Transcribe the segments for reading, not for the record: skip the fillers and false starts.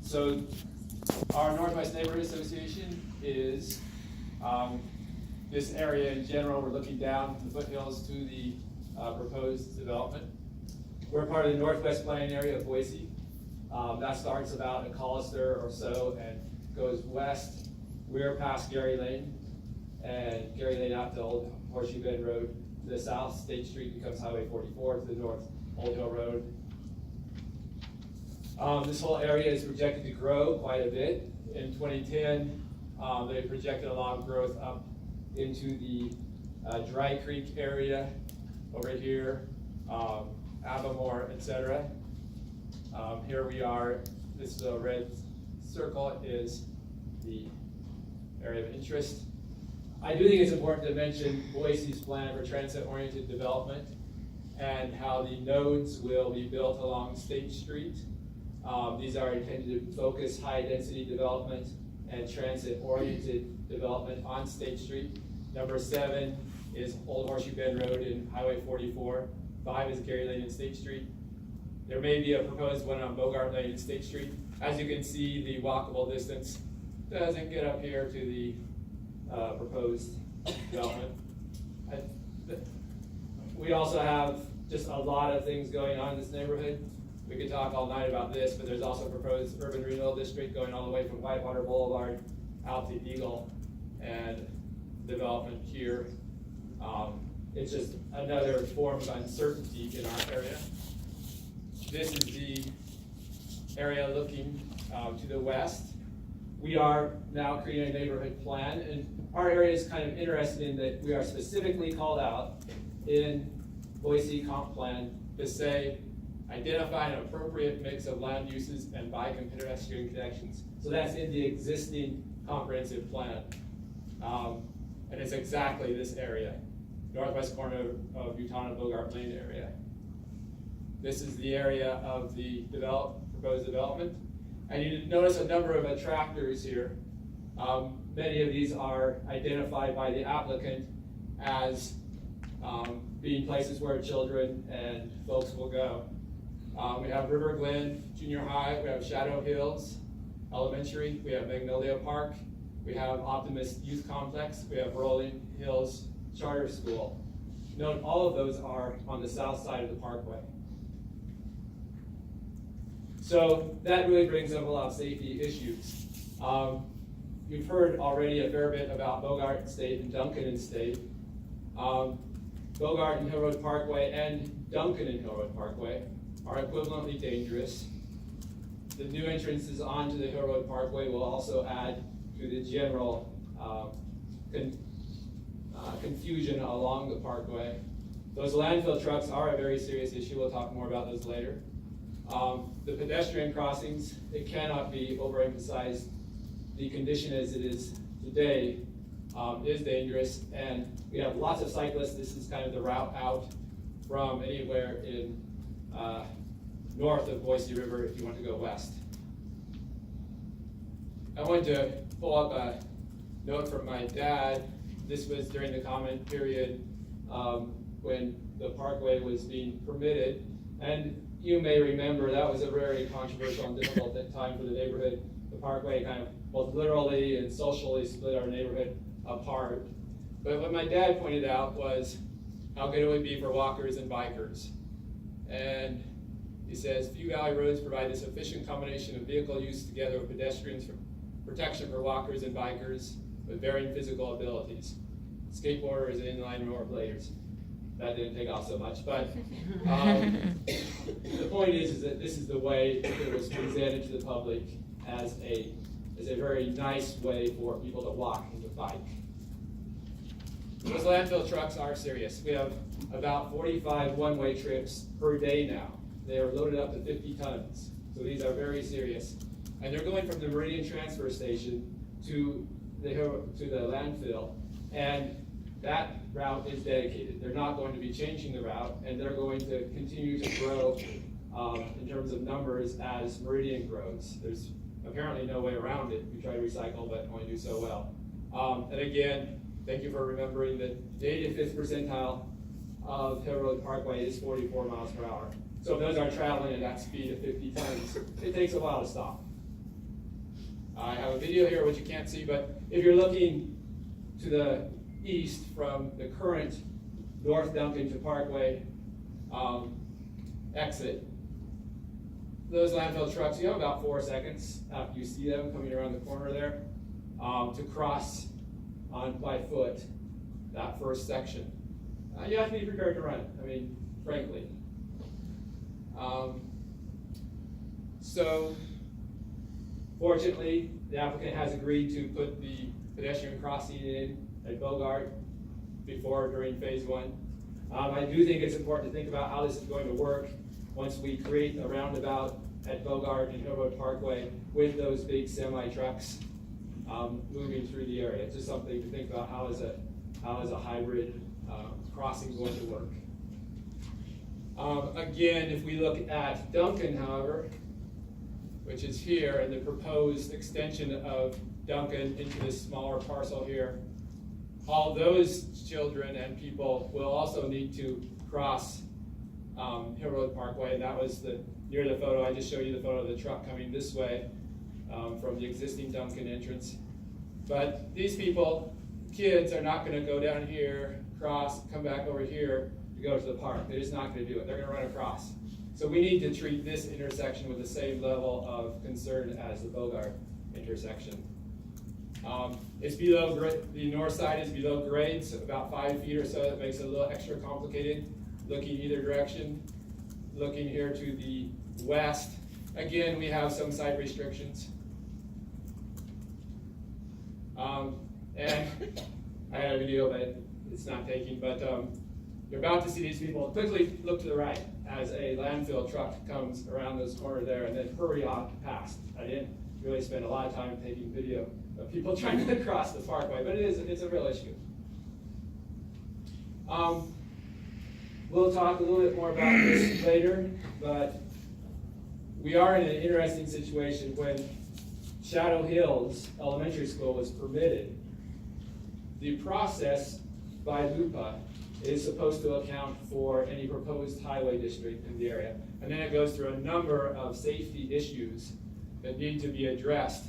So our Northwest Neighborhood Association is this area in general. We're looking down the foothills to the proposed development. We're part of the Northwest Planning Area of Boise. That starts about at Collister or so and goes west. We're past Gary Lane, and Gary Lane out to Old Horseshoe Bend Road. To the south, State Street becomes Highway 44. To the north, Old Hill Road. This whole area is projected to grow quite a bit. In 2010, they projected a lot of growth up into the Dry Creek area over here, Avamore, etc. Here we are. This is a red circle is the area of interest. I do think it's important to mention Boise's plan for transit-oriented development and how the nodes will be built along State Street. These are intended to focus high-density development and transit-oriented development on State Street. Number 7 is Old Horseshoe Bend Road and Highway 44. 5 is Gary Lane and State Street. There may be a proposed one on Bogart Lane and State Street. As you can see, the walkable distance doesn't get up here to the proposed development. We also have just a lot of things going on in this neighborhood. We could talk all night about this, but there's also a proposed urban renewal district going all the way from Whitewater Boulevard out to Eagle and development here. It's just another form of uncertainty in our area. This is the area looking to the west. We are now creating a neighborhood plan, and our area is kind of interested in that we are specifically called out in Boise Comp Plan to say, identify an appropriate mix of land uses and bike and pedestrian connections. So that's in the existing comprehensive plan. And it's exactly this area, northwest corner of Utah-Bogart Lane area. This is the area of the proposed development. And you notice a number of attractors here. Many of these are identified by the applicant as being places where children and folks will go. We have River Glen Junior High, we have Shadow Hills Elementary, we have Magnolia Park, we have Optimist Youth Complex, we have Rolling Hills Charter School. Note all of those are on the south side of the parkway. So that really brings up a lot of safety issues. You've heard already a fair bit about Bogart State and Duncan and State. Bogart and Hill Road Parkway and Duncan and Hill Road Parkway are equivalently dangerous. The new entrances onto the Hill Road Parkway will also add to the general confusion along the parkway. Those landfill trucks are a very serious issue. We'll talk more about those later. The pedestrian crossings, it cannot be overemphasized. The condition as it is today is dangerous, and we have lots of cyclists. This is kind of the route out from anywhere in north of Boise River if you want to go west. I wanted to pull up a note from my dad. This was during the comment period when the parkway was being permitted, and you may remember that was a very controversial and difficult time for the neighborhood. The parkway kind of both literally and socially split our neighborhood apart. But what my dad pointed out was how good it would be for walkers and bikers. And he says, few valley roads provide a sufficient combination of vehicle use together with pedestrians for protection for walkers and bikers with varying physical abilities. Skateboarders and inline rollerbladers. That didn't take off so much, but the point is that this is the way it was presented to the public as a very nice way for people to walk and to bike. Those landfill trucks are serious. We have about 45 one-way trips per day now. They are loaded up to 50 tons, so these are very serious. And they're going from the Meridian Transfer Station to the landfill, and that route is dedicated. They're not going to be changing the route, and they're going to continue to grow in terms of numbers as Meridian grows. There's apparently no way around it. We try to recycle, but only do so well. And again, thank you for remembering that the 85th percentile of Hill Road Parkway is 44 miles per hour. So if those are traveling at that speed of 50 tons, it takes a while to stop. I have a video here which you can't see, but if you're looking to the east from the current North Duncan to Parkway exit, those landfill trucks, you have about 4 seconds after you see them coming around the corner there to cross on by foot that first section. You have to be prepared to run, I mean, frankly. So, fortunately, the applicant has agreed to put the pedestrian crossing in at Bogart before during phase 1. I do think it's important to think about how this is going to work once we create a roundabout at Bogart and Hill Road Parkway with those big semi trucks moving through the area. It's just something to think about, how is a hybrid crossing going to work. Again, if we look at Duncan, however, which is here, and the proposed extension of Duncan into this smaller parcel here, all those children and people will also need to cross Hill Road Parkway, and that was near the photo. I just showed you the photo of the truck coming this way from the existing Duncan entrance. But these people, kids, are not going to go down here, cross, come back over here to go to the park. They're just not going to do it. They're going to run across. So we need to treat this intersection with the same level of concern as the Bogart intersection. It's below the north side is below grade, so about 5 feet or so. That makes it a little extra complicated. Looking either direction, looking here to the west. Again, we have some site restrictions. And I had a video, but it's not taking. But you're about to see these people quickly look to the right as a landfill truck comes around this corner there, and then hurry on past. I didn't really spend a lot of time taking video of people trying to cross the parkway, but it's a real issue. We'll talk a little bit more about this later, but we are in an interesting situation. When Shadow Hills Elementary School was permitted, the process by LUPA is supposed to account for any proposed highway district in the area. And then it goes through a number of safety issues that need to be addressed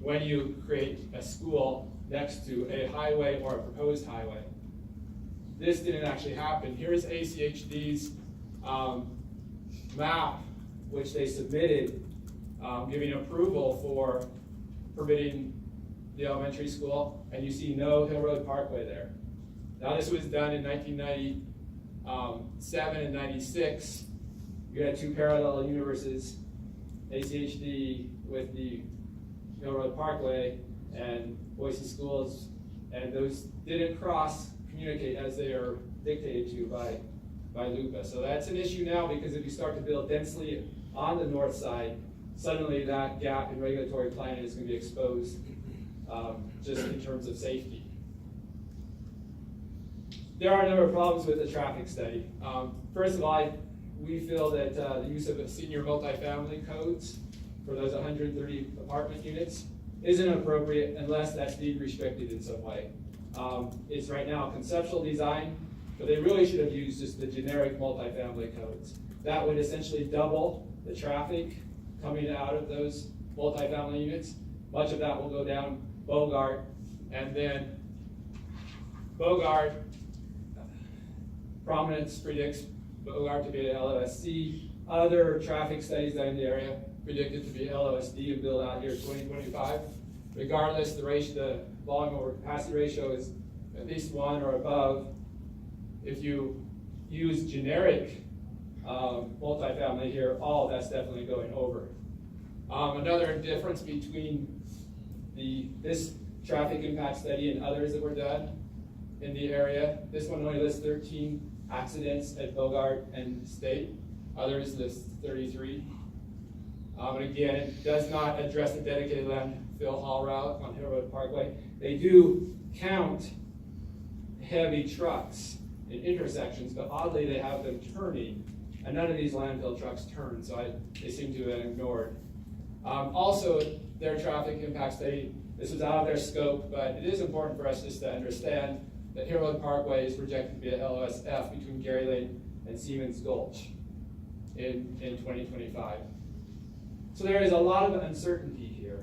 when you create a school next to a highway or a proposed highway. This didn't actually happen. Here's ACHD's map, which they submitted, giving approval for permitting the elementary school, and you see no Hill Road Parkway there. Now, this was done in 1997 and 96. You had 2 parallel universes, ACHD with the Hill Road Parkway and Boise Schools, and those didn't communicate as they are dictated to by LUPA. So that's an issue now, because if you start to build densely on the north side, suddenly that gap in regulatory planning is going to be exposed just in terms of safety. There are a number of problems with the traffic study. First of all, we feel that the use of senior multifamily codes for those 130 apartment units isn't appropriate unless that's deed restricted in some way. It's right now conceptual design, but they really should have used just the generic multifamily codes. That would essentially double the traffic coming out of those multifamily units. Much of that will go down Bogart, and then Bogart, Prominence predicts Bogart to be an LOSC. Other traffic studies down in the area predicted to be LOSD and build out here 2025. Regardless, the volume over capacity ratio is at least 1 or above. If you use generic multifamily here, all that's definitely going over. Another difference between this traffic impact study and others that were done in the area, this one only lists 13 accidents at Bogart and State. Others list 33. And again, it does not address the dedicated landfill haul route on Hill Road Parkway. They do count heavy trucks in intersections, but oddly they have them turning, and none of these landfill trucks turn, so they seem to have been ignored. Also, their traffic impact study, this was out of their scope, but it is important for us just to understand that Hill Road Parkway is projected to be a LOSF between Gary Lane and Siemens Gulch in 2025. So there is a lot of uncertainty here.